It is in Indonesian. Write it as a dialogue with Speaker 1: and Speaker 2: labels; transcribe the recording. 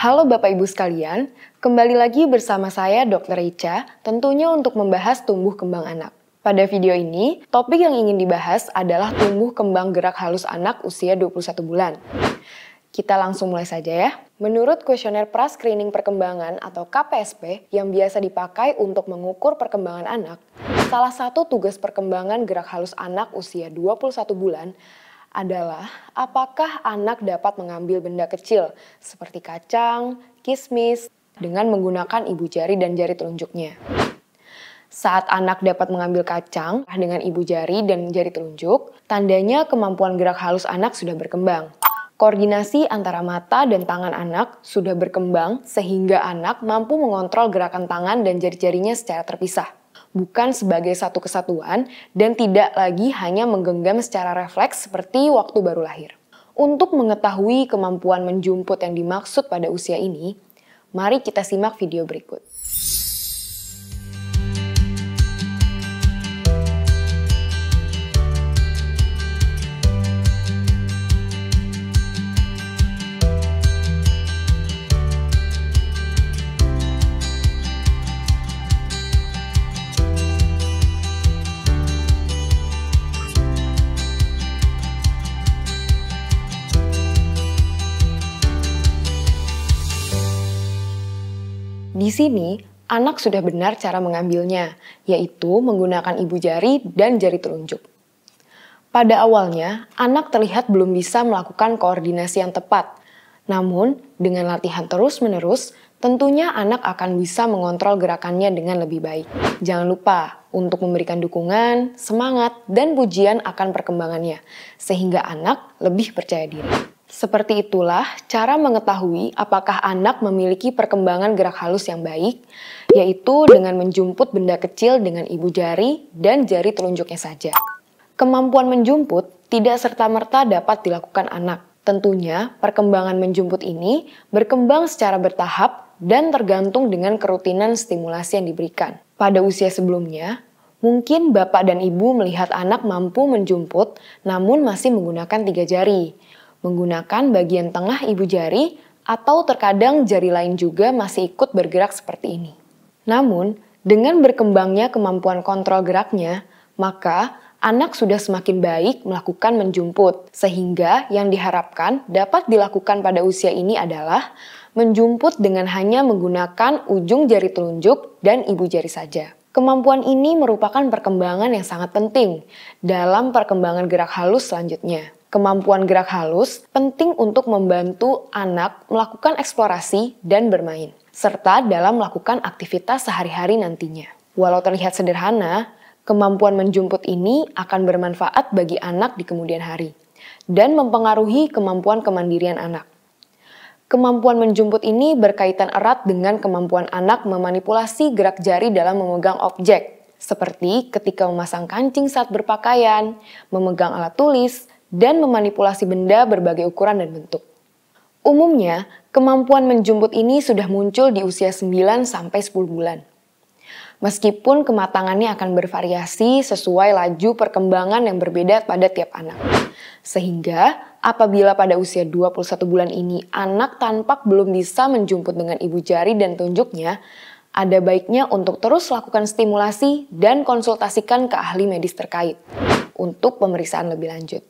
Speaker 1: Halo Bapak Ibu sekalian, kembali lagi bersama saya Dr. Ica, tentunya untuk membahas tumbuh kembang anak. Pada video ini, topik yang ingin dibahas adalah tumbuh kembang gerak halus anak usia 21 bulan. Kita langsung mulai saja ya. Menurut kuesioner pra-screening perkembangan atau KPSP yang biasa dipakai untuk mengukur perkembangan anak, salah satu tugas perkembangan gerak halus anak usia 21 bulan adalah apakah anak dapat mengambil benda kecil seperti kacang, kismis, dengan menggunakan ibu jari dan jari telunjuknya. Saat anak dapat mengambil kacang dengan ibu jari dan jari telunjuk, tandanya kemampuan gerak halus anak sudah berkembang. Koordinasi antara mata dan tangan anak sudah berkembang sehingga anak mampu mengontrol gerakan tangan dan jari-jarinya secara terpisah, bukan sebagai satu kesatuan dan tidak lagi hanya menggenggam secara refleks seperti waktu baru lahir. Untuk mengetahui kemampuan menjumput yang dimaksud pada usia ini, mari kita simak video berikut. Di sini, anak sudah benar cara mengambilnya, yaitu menggunakan ibu jari dan jari telunjuk. Pada awalnya, anak terlihat belum bisa melakukan koordinasi yang tepat. Namun, dengan latihan terus-menerus, tentunya anak akan bisa mengontrol gerakannya dengan lebih baik. Jangan lupa untuk memberikan dukungan, semangat, dan pujian akan perkembangannya, sehingga anak lebih percaya diri. Seperti itulah cara mengetahui apakah anak memiliki perkembangan gerak halus yang baik, yaitu dengan menjumput benda kecil dengan ibu jari dan jari telunjuknya saja. Kemampuan menjumput tidak serta-merta dapat dilakukan anak. Tentunya, perkembangan menjumput ini berkembang secara bertahap dan tergantung dengan kerutinan stimulasi yang diberikan. Pada usia sebelumnya, mungkin bapak dan ibu melihat anak mampu menjumput namun masih menggunakan 3 jari, menggunakan bagian tengah ibu jari, atau terkadang jari lain juga masih ikut bergerak seperti ini. Namun, dengan berkembangnya kemampuan kontrol geraknya, maka anak sudah semakin baik melakukan menjumput, sehingga yang diharapkan dapat dilakukan pada usia ini adalah menjumput dengan hanya menggunakan ujung jari telunjuk dan ibu jari saja. Kemampuan ini merupakan perkembangan yang sangat penting dalam perkembangan gerak halus selanjutnya. Kemampuan gerak halus penting untuk membantu anak melakukan eksplorasi dan bermain, serta dalam melakukan aktivitas sehari-hari nantinya. Walau terlihat sederhana, kemampuan menjumput ini akan bermanfaat bagi anak di kemudian hari dan mempengaruhi kemampuan kemandirian anak. Kemampuan menjumput ini berkaitan erat dengan kemampuan anak memanipulasi gerak jari dalam memegang objek, seperti ketika memasang kancing saat berpakaian, memegang alat tulis, dan memanipulasi benda berbagai ukuran dan bentuk. Umumnya, kemampuan menjumput ini sudah muncul di usia 9-10 bulan. Meskipun kematangannya akan bervariasi sesuai laju perkembangan yang berbeda pada tiap anak. Sehingga, apabila pada usia 21 bulan ini anak tampak belum bisa menjumput dengan ibu jari dan telunjuknya, ada baiknya untuk terus lakukan stimulasi dan konsultasikan ke ahli medis terkait untuk pemeriksaan lebih lanjut.